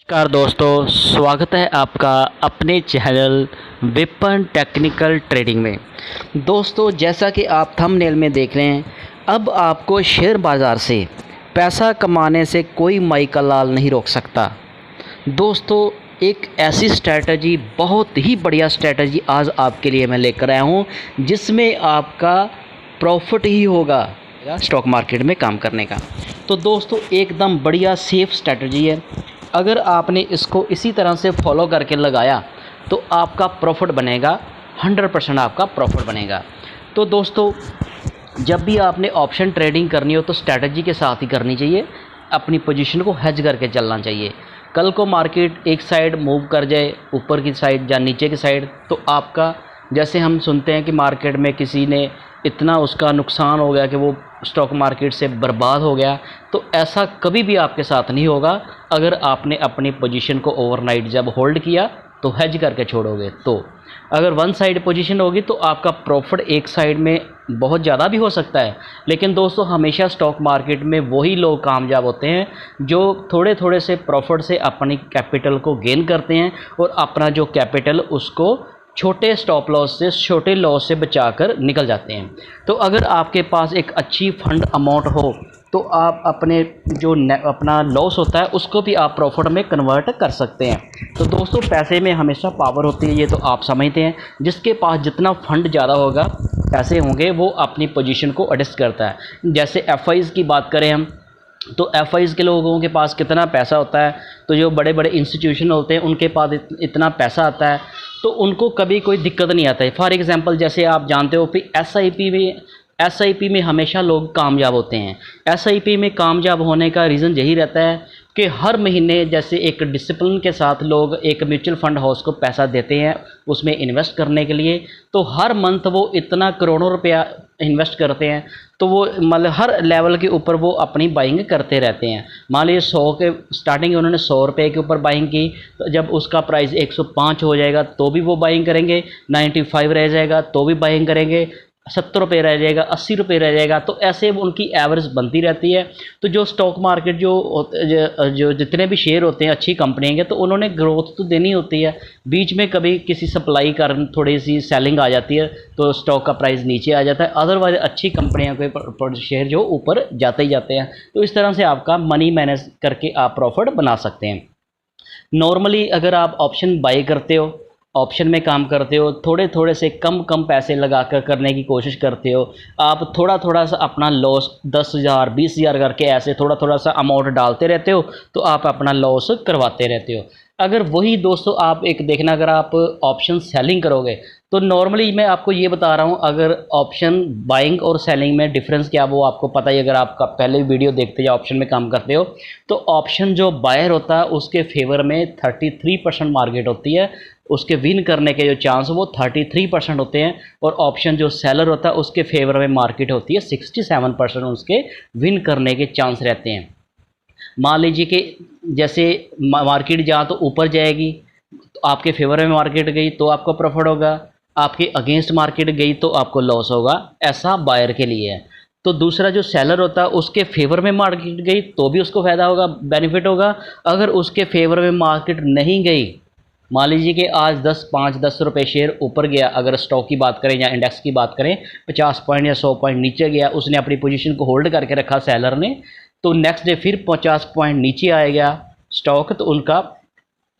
नमस्कार दोस्तों, स्वागत है आपका अपने चैनल विपन टेक्निकल ट्रेडिंग में। दोस्तों, जैसा कि आप थंबनेल में देख रहे हैं, अब आपको शेयर बाज़ार से पैसा कमाने से कोई माइका लाल नहीं रोक सकता। दोस्तों, एक ऐसी स्ट्रैटेजी, बहुत ही बढ़िया स्ट्रैटेजी आज आपके लिए मैं लेकर आया हूँ, जिसमें आपका प्रॉफिट ही होगा स्टॉक मार्केट में काम करने का। तो दोस्तों, एकदम बढ़िया सेफ स्ट्रैटेजी है। अगर आपने इसको इसी तरह से फॉलो करके लगाया तो आपका प्रॉफिट बनेगा, 100% आपका प्रॉफिट बनेगा। तो दोस्तों, जब भी आपने ऑप्शन ट्रेडिंग करनी हो तो स्ट्रैटेजी के साथ ही करनी चाहिए। अपनी पोजीशन को हेज करके चलना चाहिए। कल को मार्केट एक साइड मूव कर जाए, ऊपर की साइड या नीचे की साइड, तो आपका, जैसे हम सुनते हैं कि मार्केट में किसी ने इतना उसका नुकसान हो गया कि वो स्टॉक मार्केट से बर्बाद हो गया, तो ऐसा कभी भी आपके साथ नहीं होगा। अगर आपने अपनी पोजीशन को ओवरनाइट जब होल्ड किया तो हेज करके छोड़ोगे, तो अगर वन साइड पोजीशन होगी तो आपका प्रॉफिट एक साइड में बहुत ज़्यादा भी हो सकता है। लेकिन दोस्तों, हमेशा स्टॉक मार्केट में वही लोग कामयाब होते हैं जो थोड़े थोड़े से प्रॉफिट से अपनी कैपिटल को गेन करते हैं और अपना जो कैपिटल उसको छोटे स्टॉप लॉस से, छोटे लॉस से बचाकर निकल जाते हैं। तो अगर आपके पास एक अच्छी फंड अमाउंट हो तो आप अपने जो अपना लॉस होता है उसको भी आप प्रॉफिट में कन्वर्ट कर सकते हैं। तो दोस्तों, पैसे में हमेशा पावर होती है, ये तो आप समझते हैं। जिसके पास जितना फंड ज़्यादा होगा, पैसे होंगे, वो अपनी पोजीशन को एडजस्ट करता है। जैसे एफआईज़ की बात करें हम, तो एफआईज़ के लोगों के पास कितना पैसा होता है, तो जो बड़े बड़े इंस्टीट्यूशन होते हैं उनके पास इतना पैसा आता है, तो उनको कभी कोई दिक्कत नहीं आता है। फॉर एग्जांपल, जैसे आप जानते हो कि एसआईपी में हमेशा लोग कामयाब होते हैं। एसआईपी में कामयाब होने का रीज़न यही रहता है कि हर महीने, जैसे एक डिसिप्लिन के साथ लोग एक म्यूचुअल फंड हाउस को पैसा देते हैं उसमें इन्वेस्ट करने के लिए, तो हर मंथ वो इतना करोड़ों रुपया इन्वेस्ट करते हैं, तो वो मतलब हर लेवल के ऊपर वो अपनी बाइंग करते रहते हैं। मान लीजिए 100 के स्टार्टिंग उन्होंने 100 रुपये के ऊपर बाइंग की, तो जब उसका प्राइस 105 हो जाएगा तो भी वो बाइंग करेंगे, 95 रह जाएगा तो भी बाइंग करेंगे, 70 रुपये रह जाएगा, 80 रुपये रह जाएगा, तो ऐसे उनकी एवरेज बनती रहती है। तो जो स्टॉक मार्केट जो जितने भी शेयर होते हैं अच्छी कंपनी के, तो उन्होंने ग्रोथ तो देनी होती है। बीच में कभी किसी सप्लाई कारण थोड़ी सी सेलिंग आ जाती है तो स्टॉक का प्राइस नीचे आ जाता है, अदरवाइज अच्छी कंपनियों के शेयर जो ऊपर जाते ही जाते हैं। तो इस तरह से आपका मनी मैनेज करके आप प्रॉफिट बना सकते हैं। नॉर्मली अगर आप ऑप्शन बाई करते हो, ऑप्शन में काम करते हो, थोड़े थोड़े से कम कम पैसे लगा कर करने की कोशिश करते हो, आप थोड़ा थोड़ा सा अपना लॉस 10,000 20,000 करके ऐसे थोड़ा थोड़ा सा अमाउंट डालते रहते हो, तो आप अपना लॉस करवाते रहते हो। अगर वही दोस्तों आप एक देखना, अगर आप ऑप्शन सेलिंग करोगे, तो नॉर्मली मैं आपको ये बता रहा हूँ, अगर ऑप्शन बाइंग और सेलिंग में डिफरेंस क्या वो आपको पता ही, अगर आपका पहले वीडियो देखते या ऑप्शन में काम करते हो, तो ऑप्शन जो बायर होता है उसके फेवर में 33% मार्केट होती है, उसके विन करने के जो चांस वो 33% होते हैं, और ऑप्शन जो सेलर होता है उसके फेवर में मार्केट होती है 67% उसके विन करने के चांस रहते हैं। मान लीजिए कि जैसे मार्केट जहाँ तो ऊपर जाएगी तो आपके फेवर में मार्केट गई तो आपको प्रॉफिट होगा, आपके अगेंस्ट मार्केट गई तो आपको लॉस होगा। ऐसा बायर के लिए है। तो दूसरा जो सेलर होता है उसके फेवर में मार्केट गई तो भी उसको फ़ायदा होगा, बेनिफिट होगा। अगर उसके फेवर में मार्केट नहीं गई, मान लीजिए कि आज 10 रुपये शेयर ऊपर गया, अगर स्टॉक की बात करें या इंडेक्स की बात करें, 50 पॉइंट या 100 पॉइंट नीचे गया, उसने अपनी पोजीशन को होल्ड करके रखा सेलर ने, तो नेक्स्ट डे फिर 50 पॉइंट नीचे आएगा स्टॉक, तो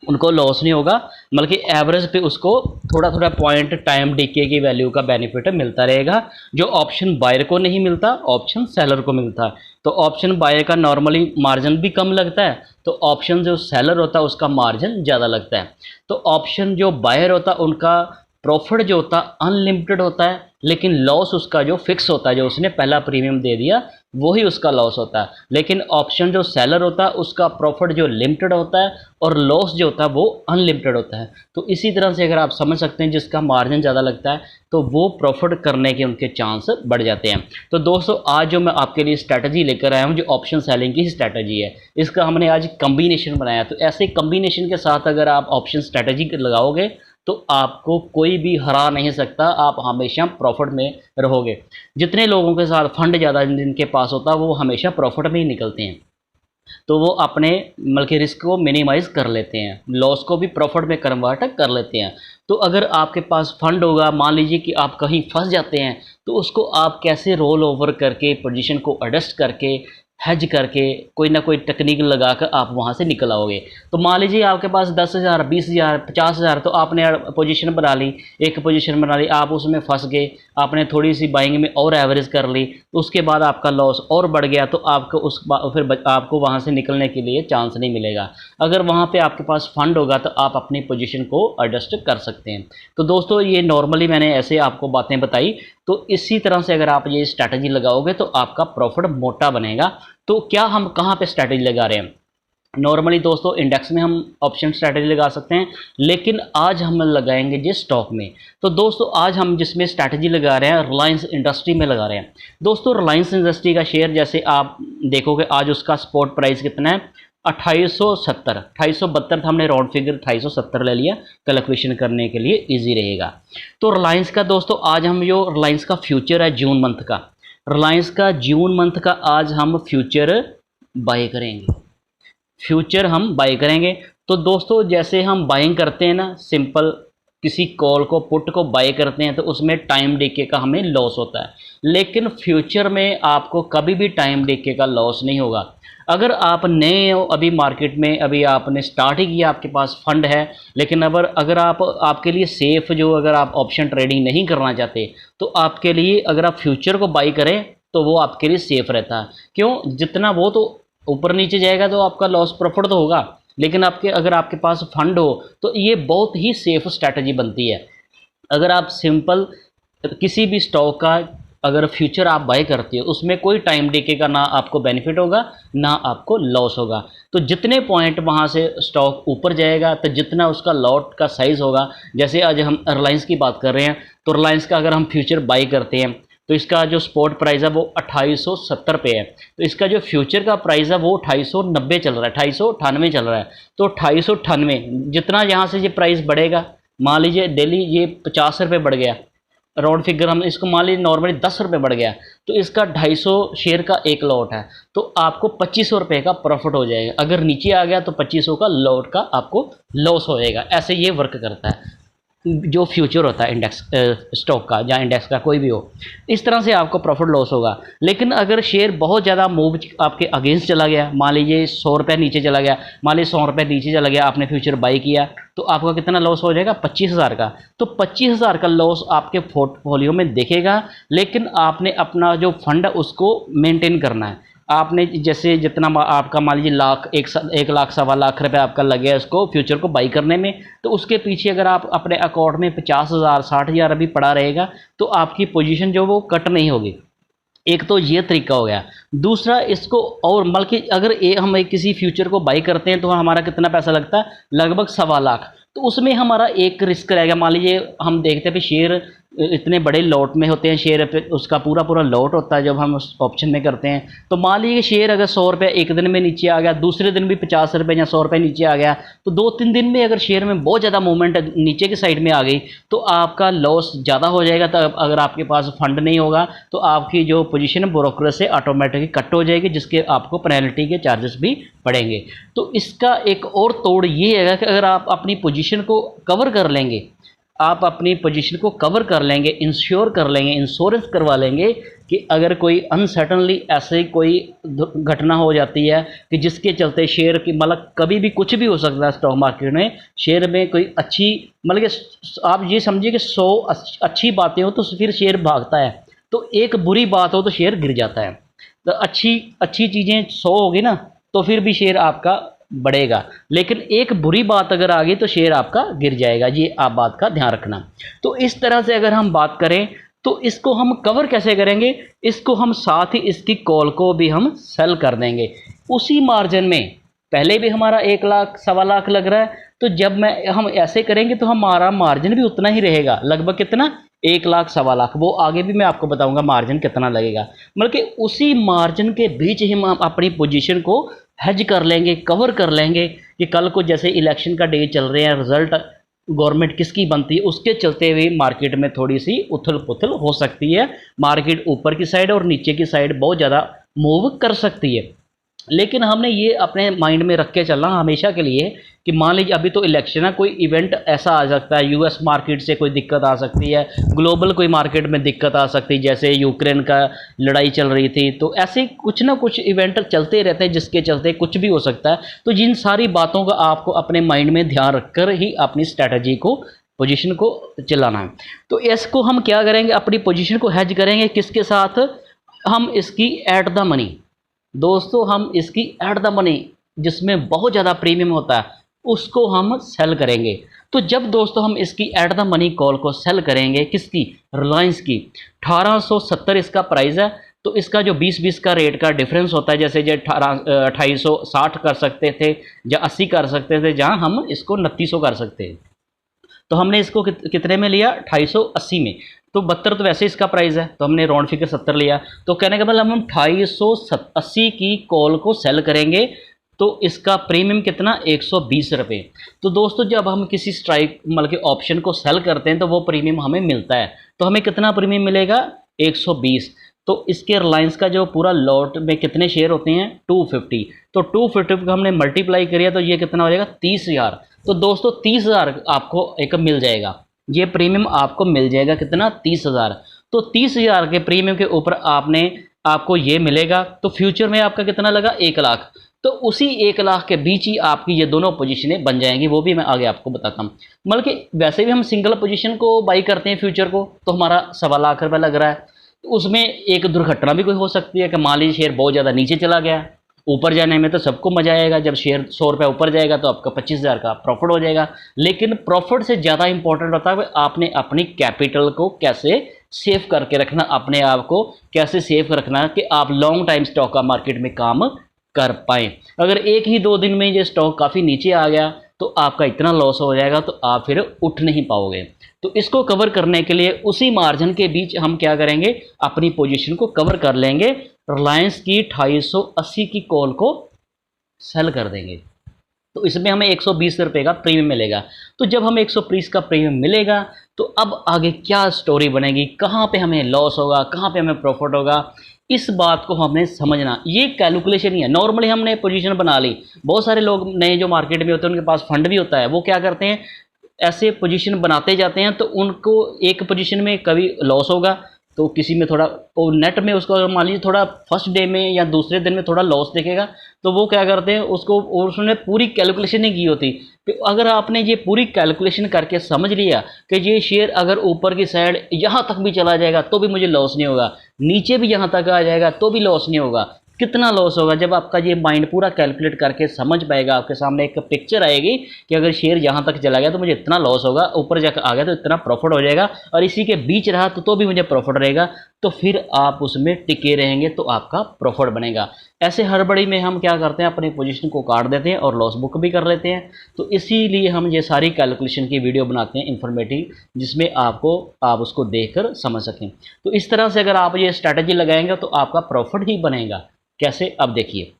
उनको लॉस नहीं होगा, बल्कि एवरेज पे उसको थोड़ा थोड़ा पॉइंट टाइम डीके की वैल्यू का बेनिफिट मिलता रहेगा, जो ऑप्शन बायर को नहीं मिलता, ऑप्शन सेलर को मिलता है। तो ऑप्शन बायर का नॉर्मली मार्जिन भी कम लगता है, तो ऑप्शन जो सेलर होता है उसका मार्जिन ज़्यादा लगता है। तो ऑप्शन जो बायर होता है उनका प्रॉफिट जो होता है अनलिमिटेड होता है, लेकिन लॉस उसका जो फिक्स होता है, जो उसने पहला प्रीमियम दे दिया वही उसका लॉस होता है। लेकिन ऑप्शन जो सेलर होता है उसका प्रॉफिट जो लिमिटेड होता है और लॉस जो होता है वो अनलिमिटेड होता है। तो इसी तरह से अगर आप समझ सकते हैं, जिसका मार्जिन ज़्यादा लगता है तो वो प्रॉफिट करने के उनके चांस बढ़ जाते हैं। तो दोस्तों, आज जो मैं आपके लिए स्ट्रैटेजी लेकर आया हूँ, जो ऑप्शन सेलिंग की स्ट्रैटेजी है, इसका हमने आज कम्बिनेशन बनाया। तो ऐसे कम्बिनेशन के साथ अगर आप ऑप्शन स्ट्रैटेजी लगाओगे तो आपको कोई भी हरा नहीं सकता, आप हमेशा प्रॉफिट में रहोगे। जितने लोगों के साथ फंड ज़्यादा जिनके पास होता है वो हमेशा प्रॉफिट में ही निकलते हैं। तो वो अपने मतलब कि रिस्क को मिनिमाइज़ कर लेते हैं, लॉस को भी प्रॉफिट में कन्वर्ट कर लेते हैं। तो अगर आपके पास फंड होगा, मान लीजिए कि आप कहीं फंस जाते हैं, तो उसको आप कैसे रोल ओवर करके पोजीशन को एडजस्ट करके हेज करके कोई ना कोई टेक्निक लगाकर आप वहाँ से निकल आओगे। तो मान लीजिए आपके पास 10,000, 20,000, 50,000, तो आपने पोजीशन बना ली, एक पोजीशन बना ली, आप उसमें फंस गए, आपने थोड़ी सी बाइंग में और एवरेज कर ली, तो उसके बाद आपका लॉस और बढ़ गया, तो आपको फिर आपको वहाँ से निकलने के लिए चांस नहीं मिलेगा। अगर वहाँ पे आपके पास फंड होगा तो आप अपनी पोजीशन को एडजस्ट कर सकते हैं। तो दोस्तों ये नॉर्मली मैंने ऐसे आपको बातें बताई, तो इसी तरह से अगर आप ये स्ट्रैटेजी लगाओगे तो आपका प्रॉफिट मोटा बनेगा। तो क्या हम कहाँ पे स्ट्रैटेजी लगा रहे हैं? नॉर्मली दोस्तों इंडेक्स में हम ऑप्शन स्ट्रैटेजी लगा सकते हैं, लेकिन आज हम लगाएंगे जी स्टॉक में। तो दोस्तों आज हम जिसमें स्ट्रैटेजी लगा रहे हैं रिलायंस इंडस्ट्री में लगा रहे हैं। दोस्तों रिलायंस इंडस्ट्री का शेयर जैसे आप देखोगे आज उसका स्पॉट प्राइस कितना है, 2870, 2872 था, हमने राउंड फिगर 2870 ले लिया कैलकुलेशन करने के लिए इजी रहेगा। तो रिलायंस का दोस्तों आज हम जो रिलायंस का फ्यूचर है जून मंथ का, रिलायंस का जून मंथ का आज हम फ्यूचर बाय करेंगे, फ्यूचर हम बाय करेंगे। तो दोस्तों जैसे हम बाइंग करते हैं ना, सिंपल किसी कॉल को पुट को बाय करते हैं तो उसमें टाइम डीके का हमें लॉस होता है, लेकिन फ्यूचर में आपको कभी भी टाइम डीके का लॉस नहीं होगा। अगर आप नए हो अभी मार्केट में, अभी आपने स्टार्ट ही किया, आपके पास फंड है, लेकिन अगर आप आपके लिए सेफ़ जो अगर आप ऑप्शन ट्रेडिंग नहीं करना चाहते, तो आपके लिए अगर आप फ्यूचर को बाई करें तो वो आपके लिए सेफ़ रहता है। क्यों? जितना वो तो ऊपर नीचे जाएगा तो आपका लॉस प्रॉफिट तो होगा, लेकिन अगर आपके पास फंड हो तो ये बहुत ही सेफ़ स्ट्रैटेजी बनती है। अगर आप सिंपल किसी भी स्टॉक का अगर फ्यूचर आप बाय करते हो उसमें कोई टाइम डीके का ना आपको बेनिफिट होगा ना आपको लॉस होगा। तो जितने पॉइंट वहाँ से स्टॉक ऊपर जाएगा तो जितना उसका लॉट का साइज़ होगा, जैसे आज हम रिलायंस की बात कर रहे हैं, तो रिलायंस का अगर हम फ्यूचर बाय करते हैं तो इसका जो स्पॉट प्राइस है वो 2870 पे है, तो इसका जो फ्यूचर का प्राइस है वो 2890 चल रहा है, 2898 चल रहा है। तो 2898 जितना यहाँ से ये प्राइस बढ़ेगा, मान लीजिए डेली ये 50 रुपये बढ़ गया, राउंड फिगर हम इसको मान लीजिए नॉर्मली 10 रुपये बढ़ गया, तो इसका 250 शेयर का एक लॉट है, तो आपको 2500 रुपये का प्रॉफिट हो जाएगा। अगर नीचे आ गया तो 2500 का लॉट का आपको लॉस हो जाएगा। ऐसे ये वर्क करता है जो फ्यूचर होता है इंडेक्स स्टॉक का या इंडेक्स का कोई भी हो, इस तरह से आपको प्रॉफिट लॉस होगा। लेकिन अगर शेयर बहुत ज़्यादा मूव आपके अगेंस्ट चला गया, मान लीजिए 100 रुपये नीचे चला गया, मान लीजिए 100 रुपये नीचे चला गया, आपने फ्यूचर बाई किया, तो आपका कितना लॉस हो जाएगा? 25,000 का। तो 25,000 का लॉस आपके पोर्टफोलियो में दिखेगा, लेकिन आपने अपना जो फंड है उसको मेंटेन करना है। आपने जैसे जितना आपका मान लीजिए एक लाख सवा लाख रुपये आपका लगे है इसको फ्यूचर को बाई करने में, तो उसके पीछे अगर आप अपने अकाउंट में 50,000 60,000 अभी पड़ा रहेगा तो आपकी पोजीशन जो वो कट नहीं होगी। एक तो ये तरीका हो गया। दूसरा इसको और बल्कि अगर हम किसी फ्यूचर को बाई करते हैं तो हमारा कितना पैसा लगता है? लगभग सवा लाख। तो उसमें हमारा एक रिस्क रहेगा। मान लीजिए हम देखते हैं कि शेयर इतने बड़े लॉट में होते हैं, शेयर पे उसका पूरा लॉट होता है जब हम उस ऑप्शन में करते हैं। तो मान लीजिए शेयर अगर 100 रुपये एक दिन में नीचे आ गया, दूसरे दिन भी 50 रुपये या 100 रुपये नीचे आ गया, तो 2-3 दिन में अगर शेयर में बहुत ज़्यादा मूवमेंट नीचे की साइड में आ गई तो आपका लॉस ज़्यादा हो जाएगा। तो अगर आपके पास फंड नहीं होगा तो आपकी जो पोजीशन ब्रोकर से ऑटोमेटिकली कट हो जाएगी, जिसके आपको पेनल्टी के चार्जेस भी पड़ेंगे। तो इसका एक और तोड़ ये है कि अगर आप अपनी पोजीशन को कवर कर लेंगे, आप अपनी पोजीशन को कवर कर लेंगे, इंश्योर कर लेंगे, इंश्योरेंस करवा लेंगे कि अगर कोई अनसर्टनली ऐसे कोई घटना हो जाती है कि जिसके चलते शेयर की मतलब कभी भी कुछ भी हो सकता है स्टॉक मार्केट में, शेयर में कोई अच्छी मतलब कि आप ये समझिए कि 100 अच्छी बातें हो तो फिर शेयर भागता है, तो एक बुरी बात हो तो शेयर गिर जाता है। तो अच्छी चीज़ें 100 होगी ना तो फिर भी शेयर आपका बढ़ेगा, लेकिन एक बुरी बात अगर आ गई तो शेयर आपका गिर जाएगा। ये आप बात का ध्यान रखना। तो इस तरह से अगर हम बात करें तो इसको हम कवर कैसे करेंगे? इसको हम साथ ही इसकी कॉल को भी हम सेल कर देंगे उसी मार्जिन में। पहले भी हमारा 1 लाख सवा लाख लग रहा है, तो जब हम ऐसे करेंगे तो हमारा मार्जिन भी उतना ही रहेगा, लगभग कितना? 1 लाख सवा लाख। वो आगे भी मैं आपको बताऊंगा मार्जिन कितना लगेगा। मतलब कि उसी मार्जिन के बीच ही हम अपनी पोजीशन को हेज कर लेंगे, कवर कर लेंगे कि कल को जैसे इलेक्शन का डे चल रहे हैं, रिजल्ट गवर्नमेंट किसकी बनती है, उसके चलते हुए मार्केट में थोड़ी सी उथल पुथल हो सकती है। मार्केट ऊपर की साइड और नीचे की साइड बहुत ज़्यादा मूव कर सकती है। लेकिन हमने ये अपने माइंड में रख के चलना हमेशा के लिए कि मान लीजिए अभी तो इलेक्शन है, कोई इवेंट ऐसा आ सकता है, यूएस मार्केट से कोई दिक्कत आ सकती है, ग्लोबल कोई मार्केट में दिक्कत आ सकती है, जैसे यूक्रेन का लड़ाई चल रही थी, तो ऐसे कुछ ना कुछ इवेंट चलते रहते हैं जिसके चलते कुछ भी हो सकता है। तो जिन सारी बातों का आपको अपने माइंड में ध्यान रखकर ही अपनी स्ट्रैटेजी को, पोजीशन को चलाना है। तो इसको हम क्या करेंगे, अपनी पोजीशन को हेज करेंगे किसके साथ, हम इसकी एट द मनी, दोस्तों हम इसकी एट द मनी जिसमें बहुत ज़्यादा प्रीमियम होता है उसको हम सेल करेंगे। तो जब दोस्तों हम इसकी एट द मनी कॉल को सेल करेंगे, किसकी, रिलायंस की, 1870 इसका प्राइस है। तो इसका जो 20-20 का रेट का डिफरेंस होता है, जैसे जो 2860 कर सकते थे या 80 कर सकते थे, जहाँ हम इसको 2900 कर सकते हैं। तो हमने इसको कितने में लिया, 2880 में। तो 72 तो वैसे इसका प्राइस है, तो हमने राउंड फिगर 70 लिया। तो कहने का मतलब हम 2880 की कॉल को सेल करेंगे, तो इसका प्रीमियम कितना, 120 रुपये। तो दोस्तों जब हम किसी स्ट्राइक मतलब कि ऑप्शन को सेल करते हैं तो वो प्रीमियम हमें मिलता है। तो हमें कितना प्रीमियम मिलेगा, 120। तो इसके रिलायंस का जो पूरा लॉट में कितने शेयर होते हैं, 250। तो 250 को हमने मल्टीप्लाई करिए तो ये कितना हो जाएगा, 30,000। तो दोस्तों 30,000 आपको एक मिल जाएगा, ये प्रीमियम आपको मिल जाएगा कितना, 30,000। तो 30,000 के प्रीमियम के ऊपर आपको ये मिलेगा। तो फ्यूचर में आपका कितना लगा, 1 लाख। तो उसी 1 लाख के बीच ही आपकी ये दोनों पोजीशनें बन जाएंगी, वो भी मैं आगे आपको बताता हूँ। मतलब कि वैसे भी हम सिंगल पोजीशन को बाई करते हैं फ्यूचर को, तो हमारा 1.25 लाख रुपये लग रहा है। तो उसमें एक दुर्घटना भी कोई हो सकती है कि मान लीजिए शेयर बहुत ज़्यादा नीचे चला गया। ऊपर जाने में तो सबको मजा आएगा, जब शेयर 100 रुपये ऊपर जाएगा तो आपका 25,000 का प्रॉफिट हो जाएगा। लेकिन प्रॉफिट से ज़्यादा इंपॉर्टेंट होता है आपने अपनी कैपिटल को कैसे सेव करके रखना, अपने आप को कैसे सेव रखना कि आप लॉन्ग टाइम स्टॉक का मार्केट में काम कर पाएँ। अगर एक ही 2 दिन में ये स्टॉक काफ़ी नीचे आ गया तो आपका इतना लॉस हो जाएगा तो आप फिर उठ नहीं पाओगे। तो इसको कवर करने के लिए उसी मार्जिन के बीच हम क्या करेंगे, अपनी पोजीशन को कवर कर लेंगे, रिलायंस की 2880 की कॉल को सेल कर देंगे। तो इसमें हमें 120 रुपये का प्रीमियम मिलेगा। तो जब हमें 120 का प्रीमियम मिलेगा तो अब आगे क्या स्टोरी बनेगी, कहाँ पे हमें लॉस होगा, कहाँ पे हमें प्रॉफिट होगा, इस बात को हमें समझना। ये कैलकुलेशन ही है। नॉर्मली हमने पोजीशन बना ली, बहुत सारे लोग नए जो मार्केट में होते हैं उनके पास फंड भी होता है, वो क्या करते हैं, ऐसे पोजीशन बनाते जाते हैं। तो उनको एक पोजीशन में कभी लॉस होगा तो किसी में थोड़ा, और नेट में उसको मान लीजिए थोड़ा फर्स्ट डे में या दूसरे दिन में थोड़ा लॉस दिखेगा, तो वो क्या करते हैं उसको, और उसने पूरी कैलकुलेशन नहीं की होती। तो अगर आपने ये पूरी कैलकुलेशन करके समझ लिया कि ये शेयर अगर ऊपर की साइड यहाँ तक भी चला जाएगा तो भी मुझे लॉस नहीं होगा, नीचे भी यहाँ तक आ जाएगा तो भी लॉस नहीं होगा, कितना लॉस होगा, जब आपका ये माइंड पूरा कैलकुलेट करके समझ पाएगा, आपके सामने एक पिक्चर आएगी कि अगर शेयर यहाँ तक चला गया तो मुझे इतना लॉस होगा, ऊपर जाकर आ गया तो इतना प्रॉफिट हो जाएगा, और इसी के बीच रहा तो भी मुझे प्रॉफिट रहेगा, तो फिर आप उसमें टिके रहेंगे तो आपका प्रॉफिट बनेगा। ऐसे हड़बड़ी में हम क्या करते हैं, अपनी पोजीशन को काट देते हैं और लॉस बुक भी कर लेते हैं। तो इसीलिए हम ये सारी कैलकुलेशन की वीडियो बनाते हैं इन्फॉर्मेटिव, जिसमें आप उसको देखकर समझ सकें। तो इस तरह से अगर आप ये स्ट्रैटेजी लगाएंगे तो आपका प्रॉफिट ही बनेगा। कैसे, अब देखिए,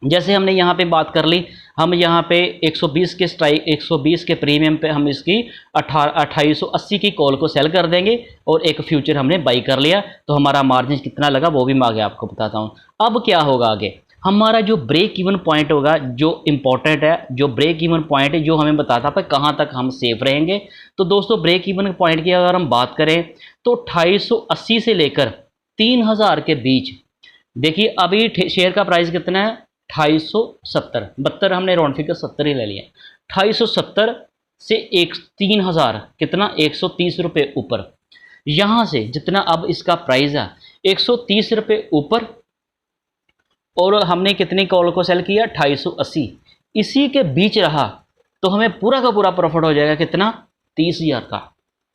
जैसे हमने यहाँ पे बात कर ली, हम यहाँ पे 120 के स्ट्राइक, 120 के प्रीमियम पे हम इसकी 2880 की कॉल को सेल कर देंगे और एक फ्यूचर हमने बाई कर लिया। तो हमारा मार्जिन कितना लगा वो भी मैं आगे आपको बताता हूँ। अब क्या होगा आगे, हमारा जो ब्रेक इवन पॉइंट होगा, जो इम्पोर्टेंट है, जो ब्रेक इवन पॉइंट है, जो हमें बताता है कहाँ तक हम सेफ रहेंगे। तो दोस्तों ब्रेक इवन पॉइंट की अगर हम बात करें तो 2880 से लेकर 3000 के बीच, देखिए अभी शेयर का प्राइस कितना है, 2870, 72 हमने राउंड फिगर 70 ही ले लिया। 2870 से 3000 कितना, 130 रुपये ऊपर। यहाँ से जितना अब इसका प्राइस है 130 रुपये ऊपर, और हमने कितनी कॉल को सेल किया, 2880, इसी के बीच रहा तो हमें पूरा का पूरा प्रॉफिट हो जाएगा कितना, 30,000 का।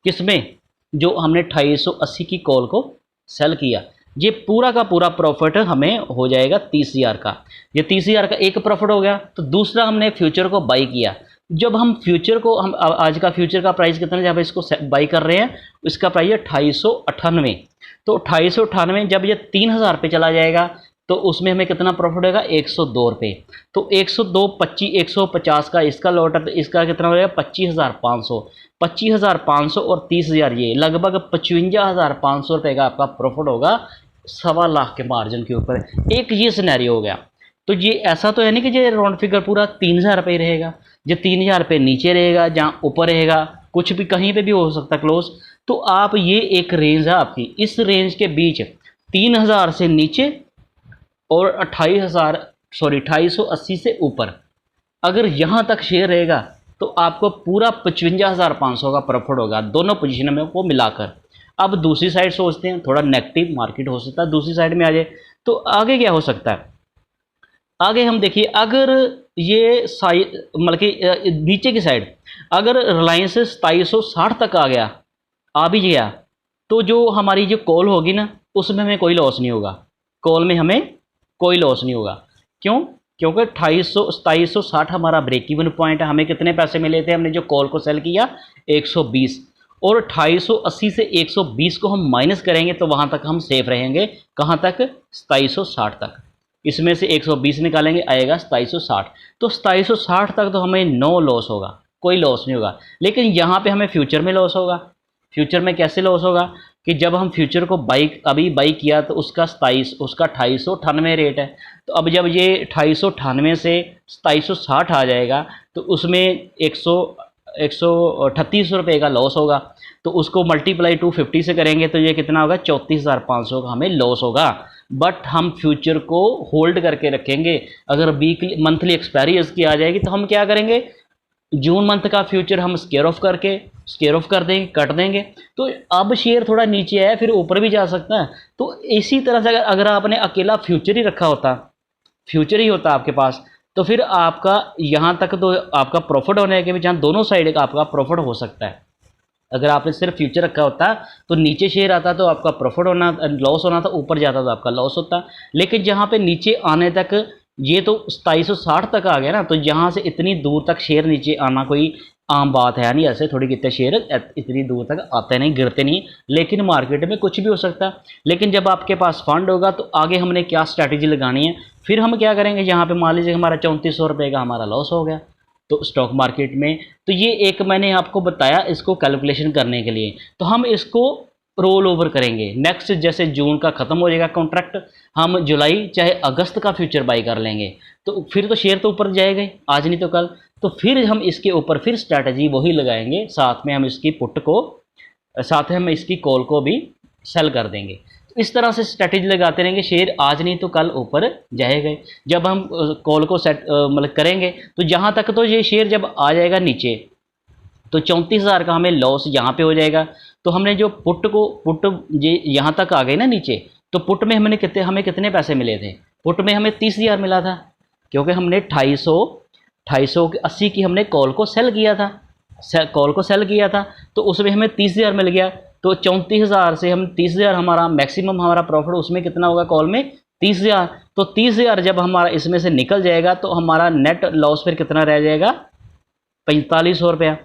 किसमें, जो हमने 2880 की कॉल को सेल किया, ये पूरा का पूरा प्रॉफिट हमें हो जाएगा 30,000 का। ये 30,000 का एक प्रॉफिट हो गया। तो दूसरा हमने फ्यूचर को बाई किया। जब हम फ्यूचर को, हम आज का फ्यूचर का प्राइस कितना है जब इसको बाई कर रहे हैं, इसका प्राइस है 2898। तो 2898 जब ये 3000 पे चला जाएगा तो उसमें हमें कितना प्रॉफिट होगा, 102 रुपये। तो 150 का इसका लॉट है, तो इसका कितना हो जाएगा, 25,500। 25,500 और 30,000, ये लगभग 55,500 रुपये का आपका प्रॉफिट होगा 1.25 लाख के मार्जिन के ऊपर। एक ये सिनेरियो हो गया। तो ये ऐसा तो है नहीं कि ये राउंड फिगर पूरा 3000 रुपये रहेगा, जो 3000 रुपये नीचे रहेगा, जहाँ ऊपर रहेगा, कुछ भी कहीं पे भी हो सकता है क्लोज। तो आप ये एक रेंज है आपकी, इस रेंज के बीच 3000 से नीचे और 2880 से ऊपर, अगर यहाँ तक शेयर रहेगा तो आपको पूरा 55,500 का प्रॉफिट होगा दोनों पोजीशन में को मिलाकर। अब दूसरी साइड सोचते हैं, थोड़ा नेगेटिव मार्केट हो सकता है, दूसरी साइड में आ जाए तो आगे क्या हो सकता है। आगे हम देखिए, अगर ये मतलब कि नीचे की साइड अगर रिलायंस 2760 तक आ भी गया, तो जो हमारी जो कॉल होगी ना, उसमें हमें कोई लॉस नहीं होगा, कॉल में हमें कोई लॉस नहीं होगा। क्यों? क्योंकि 2760 हमारा ब्रेक इवन पॉइंट है। हमें कितने पैसे मिले थे, हमने जो कॉल को सेल किया 120, और 2880 से 120 को हम माइनस करेंगे तो वहाँ तक हम सेफ रहेंगे। कहाँ तक? 2760 तक। इसमें से 120 निकालेंगे, आएगा 2760। तो 2760 तक तो हमें नो लॉस होगा, कोई लॉस नहीं होगा। लेकिन यहाँ पे हमें फ्यूचर में लॉस होगा। फ्यूचर में कैसे लॉस होगा कि जब हम फ्यूचर को अभी बाई किया तो उसका 2898 रेट है। तो अब जब ये 2898 से 2760 आ जाएगा तो उसमें 138 रुपये का लॉस होगा। तो उसको मल्टीप्लाई 250 से करेंगे तो ये कितना होगा? 34,500 का हमें लॉस होगा। बट हम फ्यूचर को होल्ड करके रखेंगे। अगर वीकली मंथली एक्सपायरी इसकी आ जाएगी तो हम क्या करेंगे? जून मंथ का फ्यूचर हम स्केयर ऑफ कर देंगे, कट देंगे। तो अब शेयर थोड़ा नीचे आया, फिर ऊपर भी जा सकता है। तो इसी तरह से अगर आपने अकेला फ्यूचर ही रखा होता, फ्यूचर ही होता आपके पास, तो फिर आपका यहाँ तक तो आपका प्रॉफिट होने के भी जहाँ दोनों साइड का आपका प्रॉफिट हो सकता है। अगर आपने सिर्फ फ्यूचर रखा होता तो नीचे शेयर आता तो आपका प्रॉफिट होना, लॉस होना था, ऊपर जाता तो आपका लॉस होता। लेकिन जहाँ पे नीचे आने तक ये तो 2760 तक आ गया ना, तो यहाँ से इतनी दूर तक शेयर नीचे आना कोई आम बात है नहीं। ऐसे थोड़ी कितने शेयर इतनी दूर तक आते नहीं, गिरते नहीं, लेकिन मार्केट में कुछ भी हो सकता है। लेकिन जब आपके पास फंड होगा तो आगे हमने क्या स्ट्रैटेजी लगानी है, फिर हम क्या करेंगे। यहाँ पे मान लीजिए हमारा 3400 रुपये का हमारा लॉस हो गया तो स्टॉक मार्केट में, तो ये एक मैंने आपको बताया इसको कैलकुलेशन करने के लिए। तो हम इसको रोल ओवर करेंगे। नेक्स्ट जैसे जून का ख़त्म हो जाएगा कॉन्ट्रैक्ट, हम जुलाई चाहे अगस्त का फ्यूचर बाई कर लेंगे। तो फिर तो शेयर तो ऊपर जाएगा ही, आज नहीं तो कल। तो फिर हम इसके ऊपर फिर स्ट्रैटेजी वही लगाएंगे, साथ में हम इसकी पुट को, साथ में हम इसकी कॉल को भी सेल कर देंगे। तो इस तरह से स्ट्रैटेजी लगाते रहेंगे, शेयर आज नहीं तो कल ऊपर जाएगा। जब हम कॉल को सेट मतलब करेंगे तो जहाँ तक तो ये शेयर जब आ जाएगा नीचे तो 34,000 का हमें लॉस यहाँ पे हो जाएगा। तो हमने जो पुट ये यहाँ तक आ गए ना नीचे, तो पुट में हमें कितने पैसे मिले थे? पुट में हमें 30,000 मिला था, क्योंकि हमने 250 की हमने कॉल को सेल किया था, तो उसमें हमें 30,000 मिल गया। तो 34,000 से हम 30,000 हमारा मैक्सिमम हमारा प्रॉफिट उसमें कितना होगा? कॉल में 30,000। तो 30,000 जब हमारा इसमें से निकल जाएगा तो हमारा नेट लॉस फिर कितना रह जाएगा? 4500 रुपया।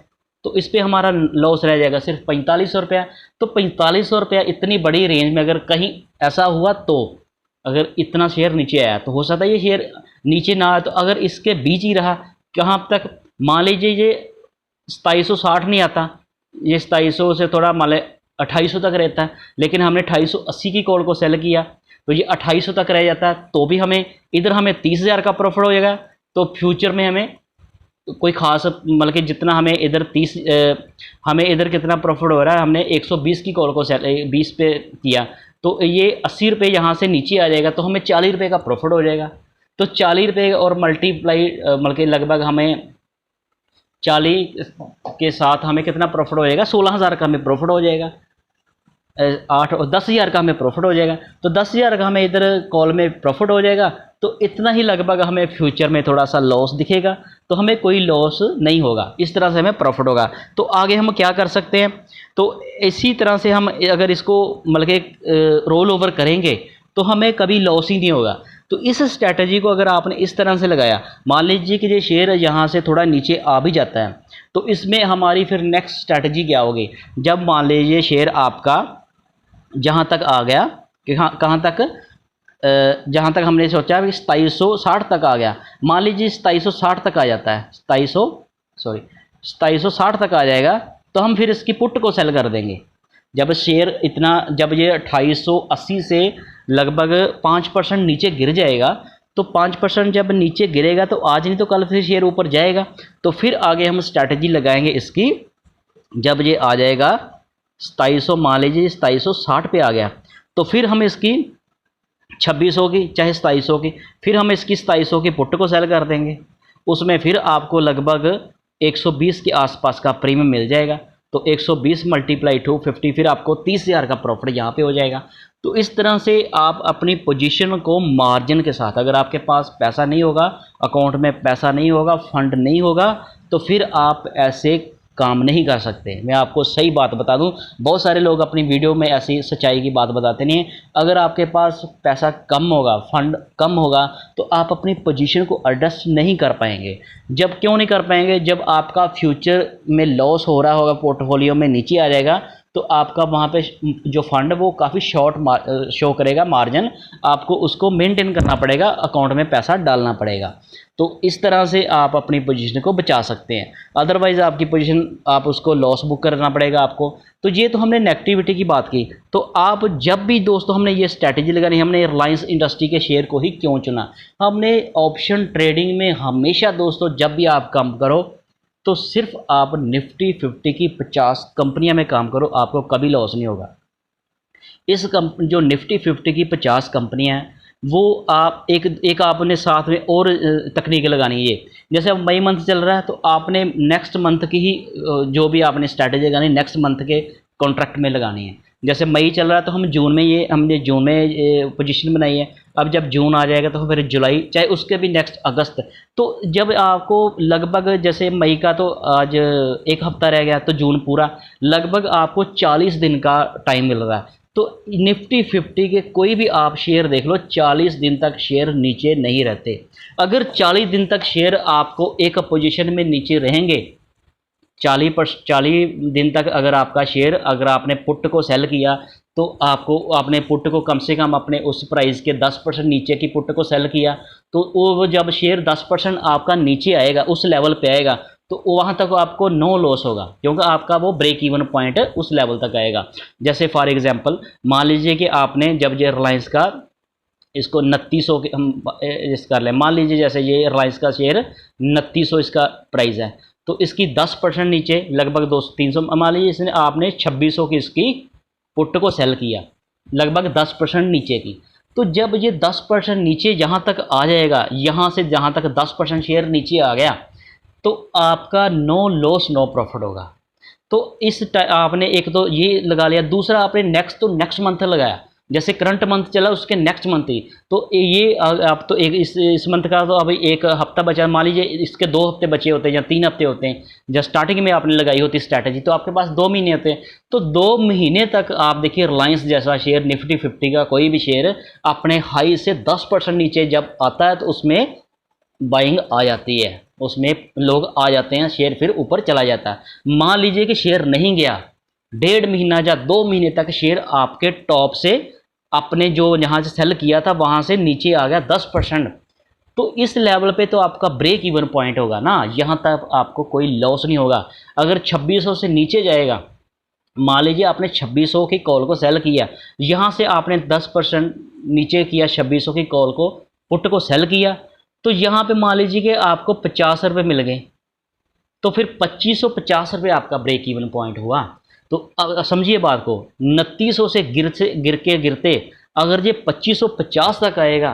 तो इस पर हमारा लॉस रह जाएगा सिर्फ 4500 रुपया। तो 4500 रुपया इतनी बड़ी रेंज में अगर कहीं ऐसा हुआ, तो अगर इतना शेयर नीचे आया तो हो सकता है ये शेयर नीचे ना आया, तो अगर इसके बीच ही रहा कहाँ तक, मान लीजिए ये 2760 नहीं आता, ये 2700 से थोड़ा मान लें 2800 तक रहता है, लेकिन हमने 2880 की कॉल को सेल किया तो ये 2800 तक रह जाता है। तो भी हमें इधर हमें 30,000 का प्रॉफिट हो जाएगा। तो फ्यूचर में हमें कोई खास मतलब कि जितना हमें इधर हमें इधर कितना प्रॉफिट हो रहा है, हमने 120 की कॉल को 20 पे किया तो ये 80 रुपये यहाँ से नीचे आ जाएगा, तो हमें 40 रुपये का प्रॉफिट हो जाएगा। तो 40 रुपये और मल्टीप्लाई मतलब कि लगभग हमें 40 के साथ हमें कितना प्रॉफिट हो जाएगा? 16,000 का हमें प्रॉफिट हो जाएगा। 8 और 10,000 का हमें प्रॉफिट हो जाएगा। तो 10,000 का हमें इधर कॉल में प्रॉफिट हो जाएगा। तो इतना ही लगभग हमें फ्यूचर में थोड़ा सा लॉस दिखेगा, तो हमें कोई लॉस नहीं होगा। इस तरह से हमें प्रॉफिट होगा। तो आगे हम क्या कर सकते हैं? तो इसी तरह से हम अगर इसको मतलब कि रोल ओवर करेंगे तो हमें कभी लॉस ही नहीं होगा। तो इस स्ट्रैटेजी को अगर आपने इस तरह से लगाया, मान लीजिए कि ये शेयर यहाँ से थोड़ा नीचे आ भी जाता है, तो इसमें हमारी फिर नेक्स्ट स्ट्रैटेजी क्या होगी? जब मान लीजिए शेयर आपका जहाँ तक आ गया कि कहाँ तक, जहाँ तक हमने सोचा कि 2760 तक आ गया, मान लीजिए 2760 तक आ जाता है, 2760 तक आ जाएगा, तो हम फिर इसकी पुट को सेल कर देंगे। जब शेयर इतना, जब ये 2880 से लगभग 5% नीचे गिर जाएगा, तो 5% जब नीचे गिरेगा तो आज नहीं तो कल फिर शेयर ऊपर जाएगा। तो फिर आगे हम स्ट्रैटेजी लगाएंगे इसकी, जब ये आ जाएगा 2700, मान लीजिए 2760 पे आ गया, तो फिर हम इसकी 2600 की चाहे 2700 की, फिर हम इसकी 2700 की पुट को सेल कर देंगे। उसमें फिर आपको लगभग 120 के आसपास का प्रीमियम मिल जाएगा। तो 120 × 250, फिर आपको 30,000 का प्रॉफिट यहाँ पे हो जाएगा। तो इस तरह से आप अपनी पोजीशन को मार्जिन के साथ, अगर आपके पास पैसा नहीं होगा, अकाउंट में पैसा नहीं होगा, फंड नहीं होगा, तो फिर आप ऐसे काम नहीं कर सकते। मैं आपको सही बात बता दूं, बहुत सारे लोग अपनी वीडियो में ऐसी सच्चाई की बात बताते नहीं हैं। अगर आपके पास पैसा कम होगा, फंड कम होगा, तो आप अपनी पोजीशन को एडजस्ट नहीं कर पाएंगे। जब क्यों नहीं कर पाएंगे? जब आपका फ्यूचर में लॉस हो रहा होगा, पोर्टफोलियो में नीचे आ जाएगा, तो आपका वहाँ पे जो फंड वो काफ़ी शॉर्ट शो करेगा मार्जिन, आपको उसको मेंटेन करना पड़ेगा, अकाउंट में पैसा डालना पड़ेगा। तो इस तरह से आप अपनी पोजीशन को बचा सकते हैं। अदरवाइज़ आपकी पोजीशन, आप उसको लॉस बुक करना पड़ेगा आपको। तो ये तो हमने नेगेटिविटी की बात की। तो आप जब भी दोस्तों हमने ये स्ट्रैटेजी लगानी, हमने रिलायंस इंडस्ट्री के शेयर को ही क्यों चुना? हमने ऑप्शन ट्रेडिंग में हमेशा दोस्तों जब भी आप काम करो तो सिर्फ आप निफ्टी 50 की 50 कंपनियां में काम करो, आपको कभी लॉस नहीं होगा। इस जो निफ्टी 50 की 50 कंपनियां हैं, वो आप एक आपने साथ में और तकनीक लगानी है। ये जैसे अब मई मंथ चल रहा है, तो आपने नेक्स्ट मंथ की ही जो भी आपने स्ट्रैटेजी लगानी, नेक्स्ट मंथ के कॉन्ट्रैक्ट में लगानी है। जैसे मई चल रहा है तो हम जून में हमने जून में पोजीशन बनाई है। अब जब जून आ जाएगा तो फिर जुलाई, चाहे उसके भी नेक्स्ट अगस्त। तो जब आपको लगभग, जैसे मई का तो आज एक हफ्ता रह गया, तो जून पूरा, लगभग आपको 40 दिन का टाइम मिल रहा है। तो निफ्टी 50 के कोई भी आप शेयर देख लो, 40 दिन तक शेयर नीचे नहीं रहते। अगर 40 दिन तक शेयर आपको एक पोजीशन में नीचे रहेंगे, 40 दिन तक अगर आपका शेयर, अगर आपने पुट को सेल किया, तो आपको अपने पुट को कम से कम अपने उस प्राइस के 10% नीचे की पुट को सेल किया, तो वो जब शेयर 10% आपका नीचे आएगा, उस लेवल पे आएगा, तो वहाँ तक आपको नो लॉस होगा, क्योंकि आपका वो ब्रेक इवन पॉइंट उस लेवल तक आएगा। जैसे फॉर एग्जांपल मान लीजिए कि आपने जब ये रिलायंस का इसको 2900 के हम इस कर लें, मान लीजिए जैसे ये रिलायंस का शेयर 2900 इसका प्राइस है, तो इसकी 10% नीचे लगभग 200-300, मान लीजिए इसने आपने 2600 की इसकी पुट को सेल किया, लगभग 10% नीचे की। तो जब ये 10% नीचे जहाँ तक आ जाएगा, यहाँ से जहाँ तक 10% शेयर नीचे आ गया, तो आपका नो लॉस नो प्रॉफिट होगा। तो आपने एक तो ये लगा लिया, दूसरा आपने नेक्स्ट मंथ लगाया। जैसे करंट मंथ चला, उसके नेक्स्ट मंथ ही, तो ये आप तो एक इस मंथ का तो अभी एक हफ्ता बचा, मान लीजिए इसके 2 हफ्ते बचे होते हैं या 3 हफ्ते होते हैं, जब स्टार्टिंग में आपने लगाई होती स्ट्रैटेजी, तो आपके पास 2 महीने होते हैं। तो 2 महीने तक आप देखिए, रिलायंस जैसा शेयर, निफ्टी 50 का कोई भी शेयर अपने हाई से 10% नीचे जब आता है, तो उसमें बाइंग आ जाती है, उसमें लोग आ जाते हैं, शेयर फिर ऊपर चला जाता है। मान लीजिए कि शेयर नहीं गया, 1.5 महीना या 2 महीने तक शेयर आपके टॉप से, आपने जो यहाँ से सेल किया था वहाँ से नीचे आ गया 10%, तो इस लेवल पे तो आपका ब्रेक इवन पॉइंट होगा ना, यहाँ तक आपको कोई लॉस नहीं होगा। अगर 2600 से नीचे जाएगा, मान लीजिए आपने 2600 की कॉल को सेल किया, यहाँ से आपने 10% नीचे किया, 2600 की कॉल को पुट को सेल किया, तो यहाँ पे मान लीजिए कि आपको 50 रुपये मिल गए, तो फिर 2550 रुपये आपका ब्रेक इवन पॉइंट हुआ। तो अब समझिए बात को, 2900 से गिरते अगर ये 2550 तक आएगा,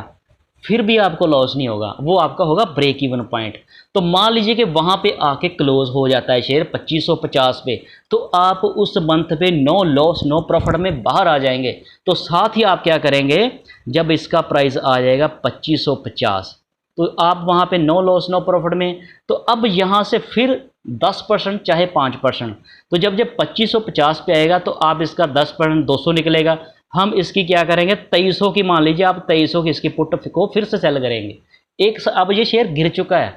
फिर भी आपको लॉस नहीं होगा, वो आपका होगा ब्रेक इवन पॉइंट। तो मान लीजिए कि वहाँ पे आके क्लोज हो जाता है शेयर 2550 पे, तो आप उस मंथ पे नो लॉस नो प्रॉफिट में बाहर आ जाएंगे। तो साथ ही आप क्या करेंगे, जब इसका प्राइस आ जाएगा 2550, तो आप वहाँ पे नो लॉस नो प्रॉफिट में, तो अब यहाँ से फिर 10% चाहे 5%, तो जब 2550 पे आएगा, तो आप इसका 10% 200 निकलेगा। हम इसकी क्या करेंगे, 2300 की, मान लीजिए आप 2300 की इसकी पुट को फिर से सेल करेंगे। अब ये शेयर गिर चुका है,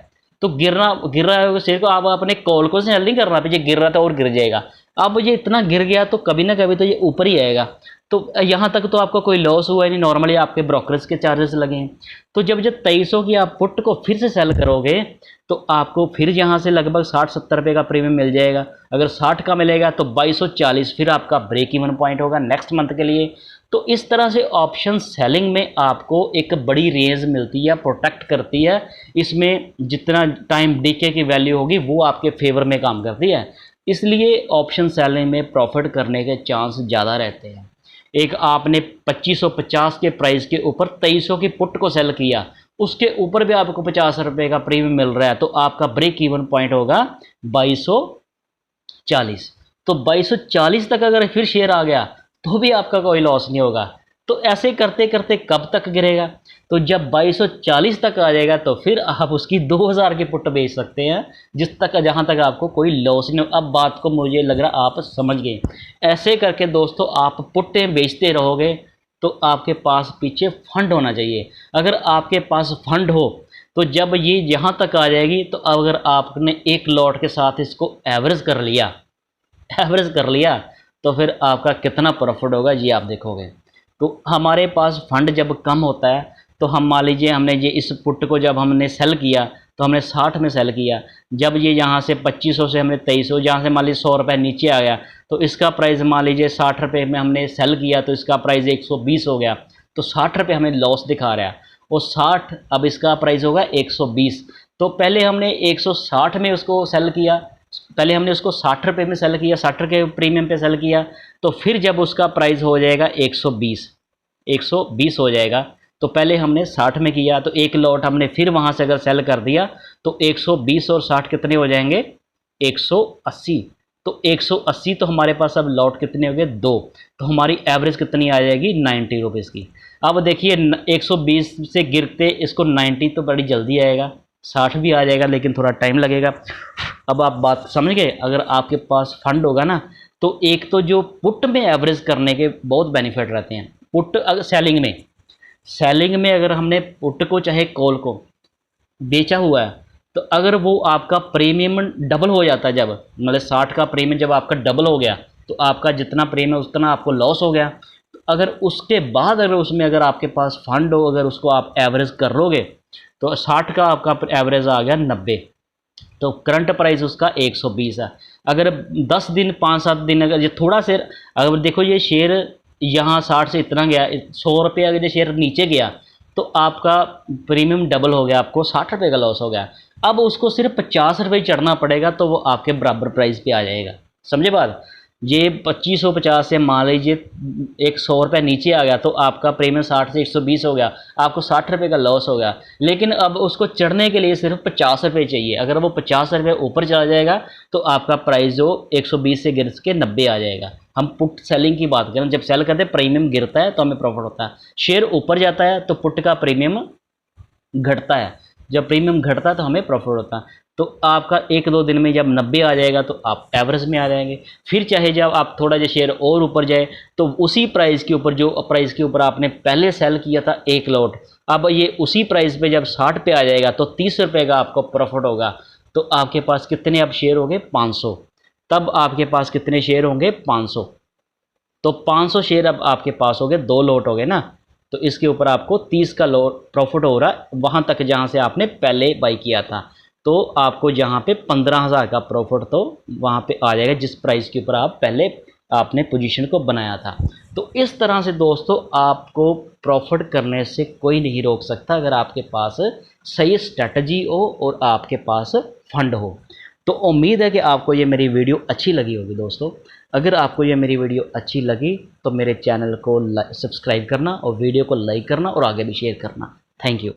तो गिर रहा है शेयर को, आप अपने कॉल को सेल नहीं करना, ये गिर रहा था और गिर जाएगा। अब ये इतना गिर गया तो कभी ना कभी तो ये ऊपर ही आएगा। तो यहाँ तक तो आपको कोई लॉस हुआ ही नहीं, नॉर्मली आपके ब्रोकरेज के चार्जेस लगे हैं। तो जब 2300 की आप पुट को फिर से सेल करोगे, तो आपको फिर यहाँ से लगभग 60-70 रुपये का प्रीमियम मिल जाएगा। अगर 60 का मिलेगा तो 2240 फिर आपका ब्रेक इवन पॉइंट होगा नेक्स्ट मंथ के लिए। तो इस तरह से ऑप्शन सेलिंग में आपको एक बड़ी रेंज मिलती है, प्रोटेक्ट करती है। इसमें जितना टाइम डीके की वैल्यू होगी वो आपके फेवर में काम करती है, इसलिए ऑप्शन सेलिंग में प्रॉफिट करने के चांस ज़्यादा रहते हैं। एक आपने 2550 के प्राइस के ऊपर 2300 की पुट को सेल किया, उसके ऊपर भी आपको 50 रुपये का प्रीमियम मिल रहा है, तो आपका ब्रेक इवन पॉइंट होगा 2240। तो 2240 तक अगर फिर शेयर आ गया तो भी आपका कोई लॉस नहीं होगा। तो ऐसे करते करते कब तक गिरेगा? तो जब 2240 तक आ जाएगा तो फिर आप उसकी 2000 की पुट बेच सकते हैं, जहां तक आपको कोई लॉस नहीं हो। अब बात को मुझे लग रहा आप समझ गए। ऐसे करके दोस्तों आप पुट्टें बेचते रहोगे तो आपके पास पीछे फंड होना चाहिए। अगर आपके पास फंड हो तो जब ये यहाँ तक आ जाएगी, तो अगर आपने एक लॉट के साथ इसको एवरेज कर लिया तो फिर आपका कितना प्रॉफिट होगा ये आप देखोगे। तो हमारे पास फंड जब कम होता है तो हम मान लीजिए हमने ये इस पुट को जब हमने सेल किया तो हमने 60 में सेल किया। जब ये यहाँ से 2500 से हमने 2300, जहाँ से मान लीजिए 100 रुपये नीचे आ गया, तो इसका प्राइस मान लीजिए 60 रुपये में हमने सेल किया तो इसका प्राइस 120 हो गया। तो 60 रुपये हमें लॉस दिखा रहा है और 60, अब इसका प्राइस होगा 120। तो पहले हमने 160 में उसको सेल किया, पहले हमने उसको 60 रुपये में सेल किया, 60 रुपये प्रीमियम पे सेल किया। तो फिर जब उसका प्राइस हो जाएगा 120 हो जाएगा, तो पहले हमने 60 में किया, तो एक लॉट हमने फिर वहाँ से अगर सेल कर दिया तो 120 और 60 कितने हो जाएंगे? 180। तो 180 तो हमारे पास अब लॉट कितने हो गए? 2। तो हमारी एवरेज कितनी आ जाएगी? 90 रुपीज़ की। अब देखिए 120 से गिरते इसको 90 तो बड़ी जल्दी आएगा, 60 भी आ जाएगा लेकिन थोड़ा टाइम लगेगा। अब आप बात समझ गए। अगर आपके पास फंड होगा ना, तो एक तो जो पुट में एवरेज करने के बहुत बेनिफिट रहते हैं। पुट अगर सेलिंग में अगर हमने पुट को चाहे कॉल को बेचा हुआ है, तो अगर वो आपका प्रीमियम डबल हो जाता है, जब मतलब 60 का प्रीमियम जब आपका डबल हो गया तो आपका जितना प्रीमियम उतना आपको लॉस हो गया। तो अगर उसके बाद अगर उसमें अगर आपके पास फंड हो, अगर उसको आप एवरेज कर लोगे तो 60 का आपका एवरेज आ गया 90। तो करंट प्राइस उसका 120 है। अगर 10 दिन 5-7 दिन अगर ये थोड़ा से, अगर देखो ये शेयर यहाँ 60 से इतना गया, 100 रुपये अगर ये शेयर नीचे गया तो आपका प्रीमियम डबल हो गया, आपको 60 रुपये का लॉस हो गया। अब उसको सिर्फ 50 रुपये चढ़ना पड़ेगा तो वो आपके बराबर प्राइस पे आ जाएगा। समझे बात? ये 2550 से मान लीजिए एक 100 रुपये नीचे आ गया तो आपका प्रीमियम 60 से 120 हो गया, आपको 60 रुपये का लॉस हो गया। लेकिन अब उसको चढ़ने के लिए सिर्फ 50 रुपये चाहिए। अगर वो 50 रुपये ऊपर चला जाएगा तो आपका प्राइस जो 120 से गिर के 90 आ जाएगा। हम पुट सेलिंग की बात करें, जब सेल करते हैं प्रीमियम गिरता है तो हमें प्रॉफिट होता है, शेयर ऊपर जाता है तो पुट का प्रीमियम घटता है, जब प्रीमियम घटता है तो हमें प्रॉफिट होता है। तो आपका 1-2 दिन में जब 90 आ जाएगा तो आप एवरेज में आ जाएंगे। फिर चाहे जब आप थोड़ा जो शेयर और ऊपर जाए तो उसी प्राइस के ऊपर, जो प्राइस के ऊपर आपने पहले सेल किया था एक लॉट, अब ये उसी प्राइस पे जब 60 पे आ जाएगा तो 30 रुपये का आपको प्रॉफिट होगा। तो आपके पास कितने अब शेयर हो गए? 500। तब आपके पास कितने शेयर होंगे? 500। तो 500 शेयर अब आपके पास हो गए, 2 लॉट हो गए ना, तो इसके ऊपर आपको 30 का लॉट प्रॉफिट हो रहा है वहाँ तक जहाँ से आपने पहले बाई किया था। तो आपको जहाँ पे 15,000 का प्रॉफिट तो वहाँ पे आ जाएगा जिस प्राइस के ऊपर आप पहले आपने पोजीशन को बनाया था। तो इस तरह से दोस्तों आपको प्रॉफिट करने से कोई नहीं रोक सकता, अगर आपके पास सही स्ट्रेटजी हो और आपके पास फंड हो। तो उम्मीद है कि आपको ये मेरी वीडियो अच्छी लगी होगी दोस्तों। अगर आपको ये मेरी वीडियो अच्छी लगी तो मेरे चैनल को सब्सक्राइब करना और वीडियो को लाइक करना और आगे भी शेयर करना। Thank you.